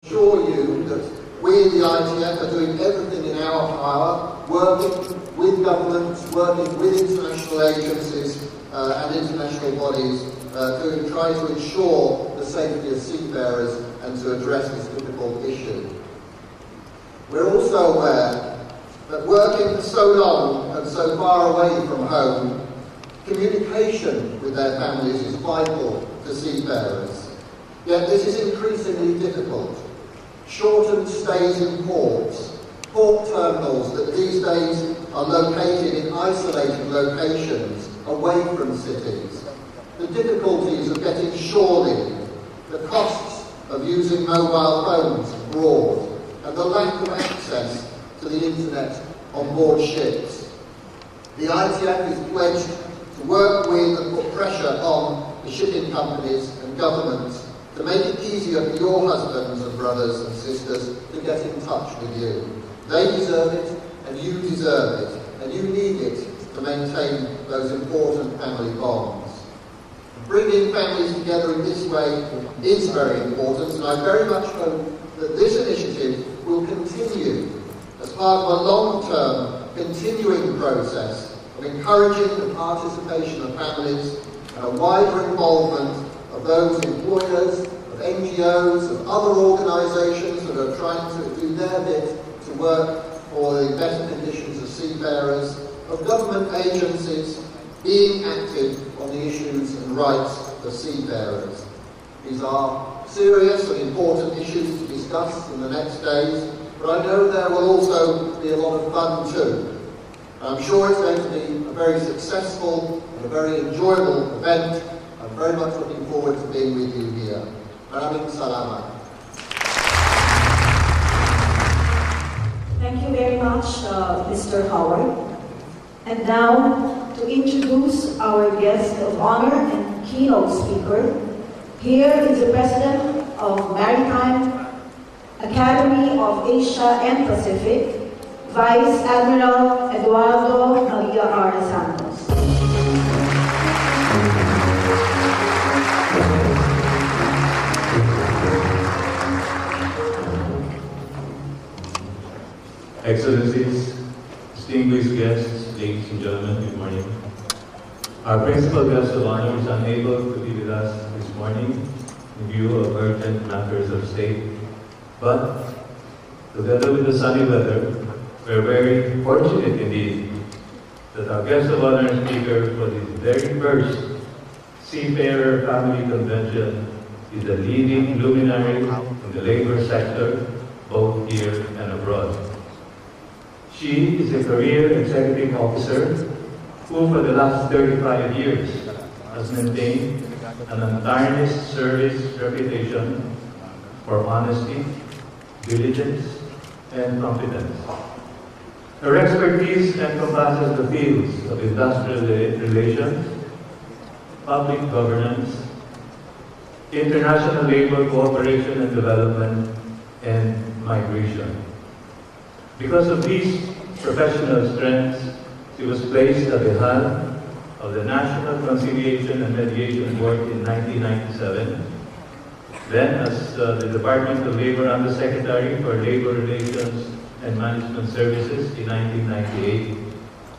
assure you that we in the ITF are doing everything in our power, working with governments, working with international agencies and international bodies to try to ensure the safety of seafarers and to address this difficult issue. We're also aware that working for so long and so far away from home, communication with their families is vital to seafarers. Yet this is increasingly difficult. Shortened stays in ports, port terminals that these days are located in isolated locations away from cities, the difficulties of getting shore leave, the costs of using mobile phones abroad, and the lack of access to the internet on board ships. The ITF is pledged to work with and put pressure on the shipping companies and governments to make it easier for your husbands and brothers and sisters to get in touch with you. They deserve it, and you deserve it, and you need it to maintain those important family bonds. Bringing families together in this way is very important, and I very much hope that this initiative will continue as part of a long-term, continuing process of encouraging the participation of families and a wider involvement of those employers, of NGOs, of other organisations that are trying to do their bit to work for the better conditions of seafarers, of government agencies being active on the issues and rights of seafarers. These are serious and important issues to discuss in the next days, but I know there will also be a lot of fun too. I'm sure it's going to be a very successful and a very enjoyable event. I'm very much looking forward to being with you here. Maraming salamat. Thank you very much, Mr. Howard. And now, to introduce our guest of honor and keynote speaker, here is the President of Maritime Academy of Asia and Pacific, Vice Admiral Eduardo Maria R. Santos. Excellencies, distinguished guests, ladies and gentlemen, good morning. Our principal guest of honor is unable to be with us this morning in view of urgent matters of state, but together with the sunny weather, we're very fortunate indeed that our guest of honor and speaker for the very first Seafarer Family Convention is a leading luminary in the labor sector, both here and abroad. She is a career executive officer who for the last 35 years has maintained an untarnished service reputation for honesty, diligence, and competence. Her expertise encompasses the fields of industrial relations, public governance, international labor cooperation and development, and migration. Because of these professional strengths, she was placed at the helm of the National Conciliation and Mediation Board in 1997, then as the Department of Labor Undersecretary for Labor Relations and Management Services in 1998,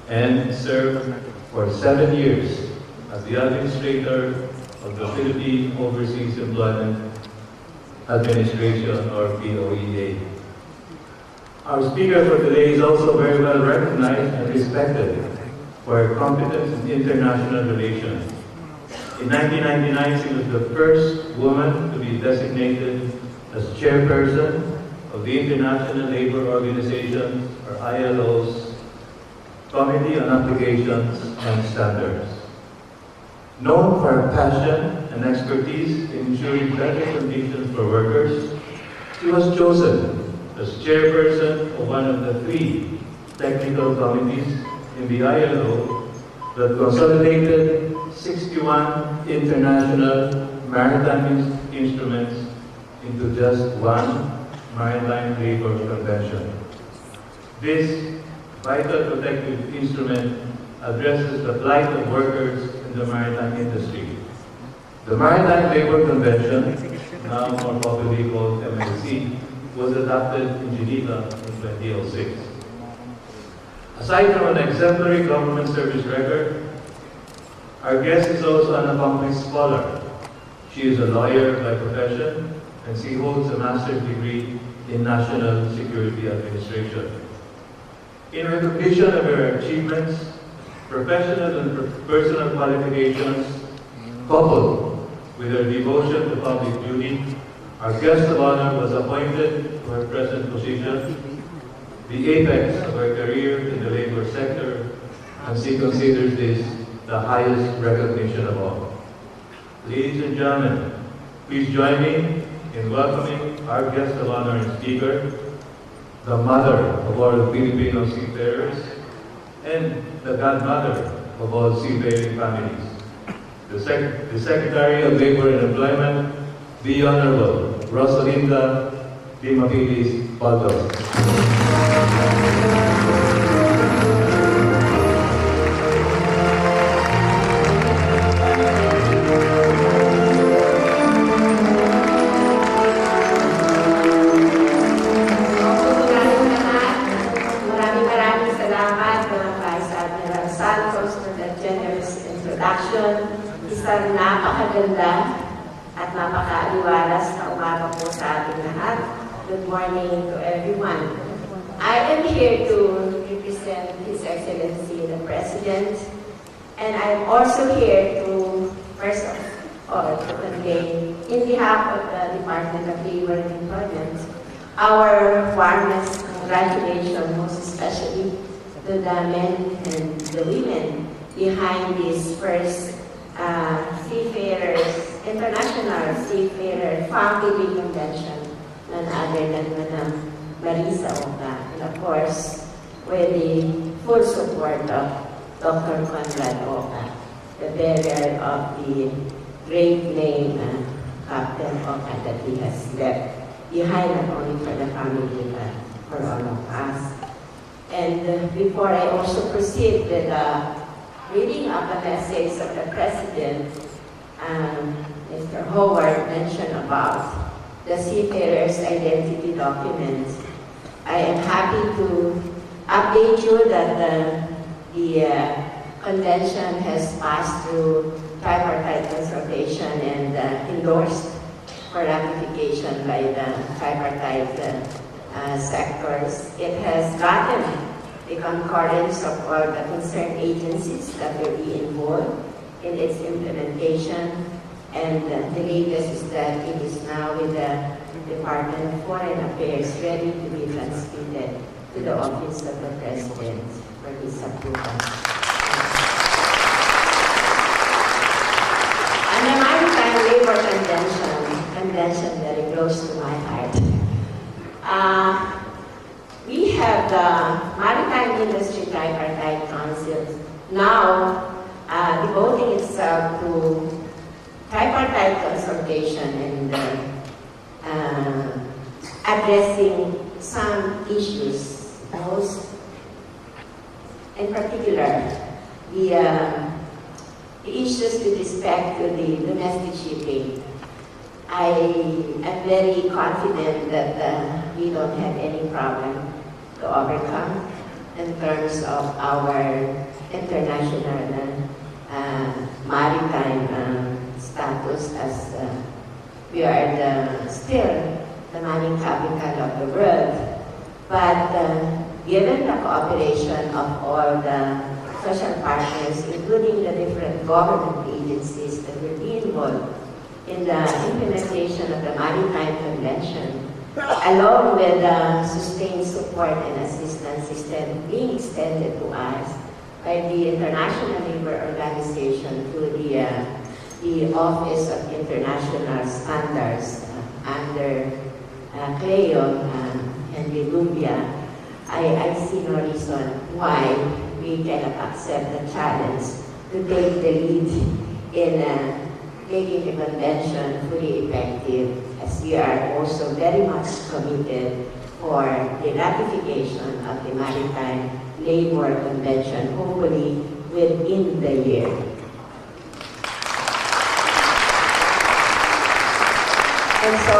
and served for 7 years as the Administrator of the Philippine Overseas Employment Administration, or POEA. Our speaker for today is also very well recognized and respected for her competence in international relations. In 1999, she was the first woman to be designated as chairperson of the International Labour Organization, or ILO's, Committee on Applications and Standards. Known for her passion and expertise in ensuring better conditions for workers, she was chosen as chairperson of one of the 3 technical committees in the ILO that consolidated 61 international maritime instruments into just one Maritime Labor Convention. This vital protective instrument addresses the plight of workers in the maritime industry. The Maritime Labor Convention now more popularly called MLC, was adopted in Geneva in 2006. Aside from an exemplary government service record, our guest is also an accomplished scholar. She is a lawyer by profession, and she holds a master's degree in National Security Administration. In recognition of her achievements, professional and personal qualifications, coupled with her devotion to public duty, our guest of honor was appointed to her present position, the apex of her career in the labor sector, and she considers this the highest recognition of all. Ladies and gentlemen, please join me in welcoming our guest of honor and speaker, the mother of all Filipino seafarers, and the godmother of all seafaring families, the Secretary of Labor and Employment, the Honorable Rosalinda Dimapilis Baldo. Isang napakaganda at napakaaliwalas na umaga po sa ating lahat. Good morning to everyone. I am here to represent His Excellency the President, and I am also here to, first of all, to convey, in behalf of the Department of Labor and Employment, our warmest congratulations, most especially to the men and the women behind this first Seafarers, International Seafarer Family Convention, none other than Madam Marisa Oka, and of course, with the full support of Dr. Conrad Oka, the bearer of the great name Captain Oka that he has left behind, not only for the family but for all of us. And before I also proceed with reading of the message of the President, Mr. Howard mentioned about the Seafarers Identity Document. I am happy to update you that the convention has passed through tripartite consultation and endorsed for ratification by the tripartite sectors. It has gotten the concurrence of all the concerned agencies that will be involved in its implementation, and the latest is that it is now with the Department of Foreign Affairs ready to be transmitted to the Office of the President for his approval. And the Maritime Labor Convention very close to my heart. We have the Maritime Industry Tripartite Council now devoting itself to tripartite consultation and addressing some issues, most in particular the issues with respect to the domestic shipping. I am very confident that we don't have any problem to overcome in terms of our international maritime status, as we are still the mining capital of the world. But given the cooperation of all the social partners, including the different government agencies that will be involved in the implementation of the Maritime Convention, along with the sustained support and assistance being extended to us by the International Labour Organization through the Office of International Standards under CLEO and the Lumbia, I see no reason why we cannot accept the challenge to take the lead in making the convention fully effective, as we are also very much committed for the ratification of the Maritime Labor Convention, hopefully within the year. And so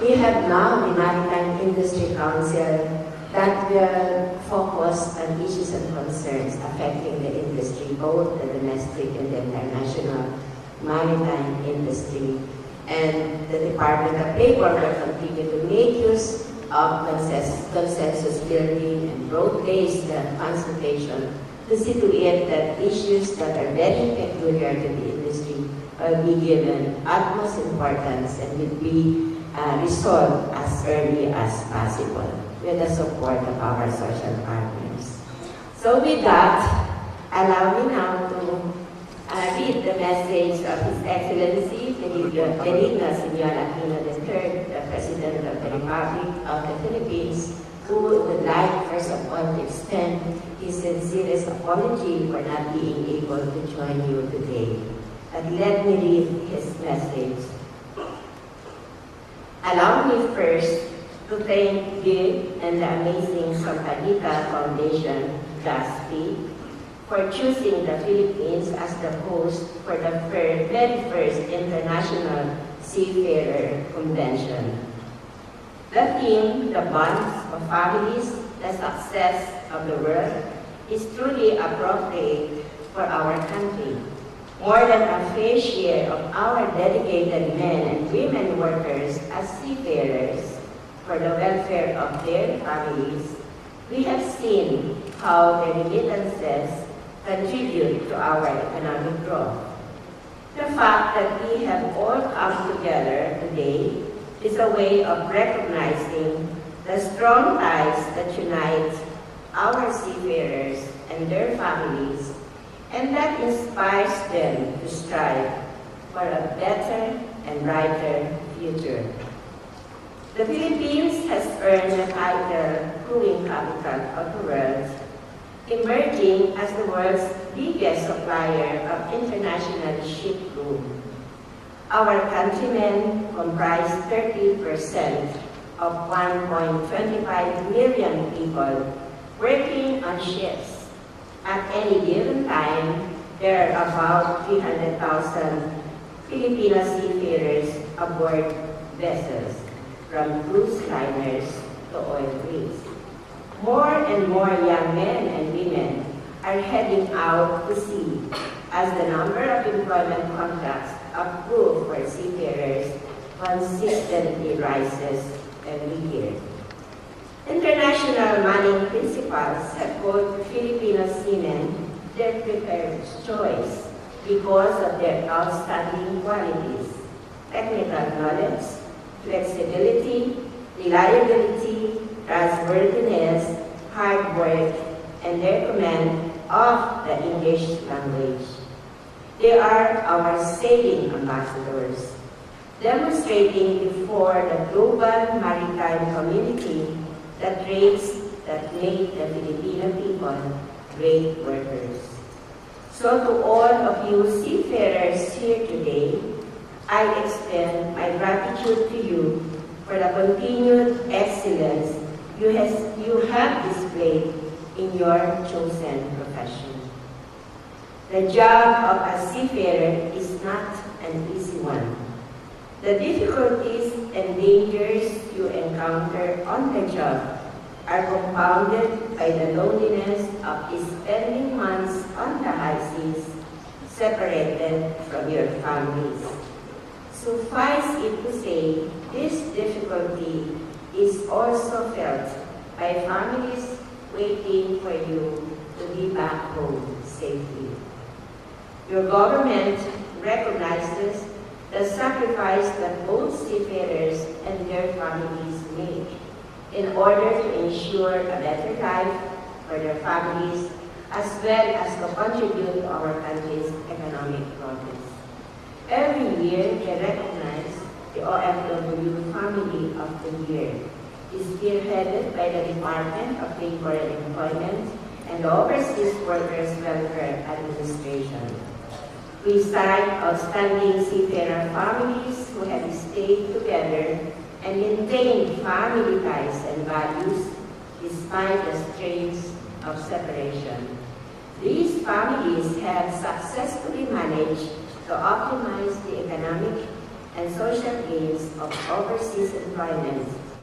we have now the Maritime Industry Council that will focus on issues and concerns affecting the industry, both the domestic and the international maritime industry. And the Department of Labor will continue to make use of consensus building and broad-based consultation to situate that issues that are very peculiar to the industry will be given utmost importance and will be resolved as early as possible with the support of our social partners. So with that, allow me now to read the message of His Excellency Benigno Senior Aquino III, the President of the Republic of the Philippines, who would like first of all to extend his sincerest apology for not being able to join you today. But let me read his message. Allow me first to thank you and the amazing Sampaguita Foundation, GASP, for choosing the Philippines as the host for the very first International Seafarer Convention. The theme, the bonds of families, the success of the world, is truly appropriate for our country. More than a fair share of our dedicated men and women workers as seafarers for the welfare of their families, we have seen how their remittances contribute to our economic growth. The fact that we have all come together today is a way of recognizing the strong ties that unite our seafarers and their families, and that inspires them to strive for a better and brighter future. The Philippines has earned the title Crewing Capital of the World, emerging as the world's biggest supplier of international ship crew. Our countrymen comprise 30% of 1.25 million people working on ships. At any given time, there are about 300,000 Filipino seafarers aboard vessels, from cruise liners to oil rigs. More and more young men and women are heading out to sea as the number of employment contracts approved for seafarers consistently rises every year. International manning principals have called Filipino seamen their preferred choice because of their outstanding qualities: technical knowledge, flexibility, reliability, trustworthiness, hard work, and their command of the English language. They are our sailing ambassadors, demonstrating before the global maritime community the traits that make the Filipino people great workers. So to all of you seafarers here today, I extend my gratitude to you for the continued excellence you have displayed in your chosen profession. The job of a seafarer is not an easy one. The difficulties and dangers you encounter on the job are compounded by the loneliness of spending months on the high seas, separated from your families. Suffice it to say, this difficulty is also felt by families waiting for you to be back home safely. Your government recognizes the sacrifice that both seafarers and their families make in order to ensure a better life for their families, as well as to contribute to our country's economic progress. Every year, they recognize the OFW Family of the Year, is spearheaded by the Department of Labor and Employment and the Overseas Workers Welfare Administration. We cite outstanding seafarer families who have stayed together and maintained family ties and values despite the strains of separation. These families have successfully managed to optimize the economic and social aims of overseas employment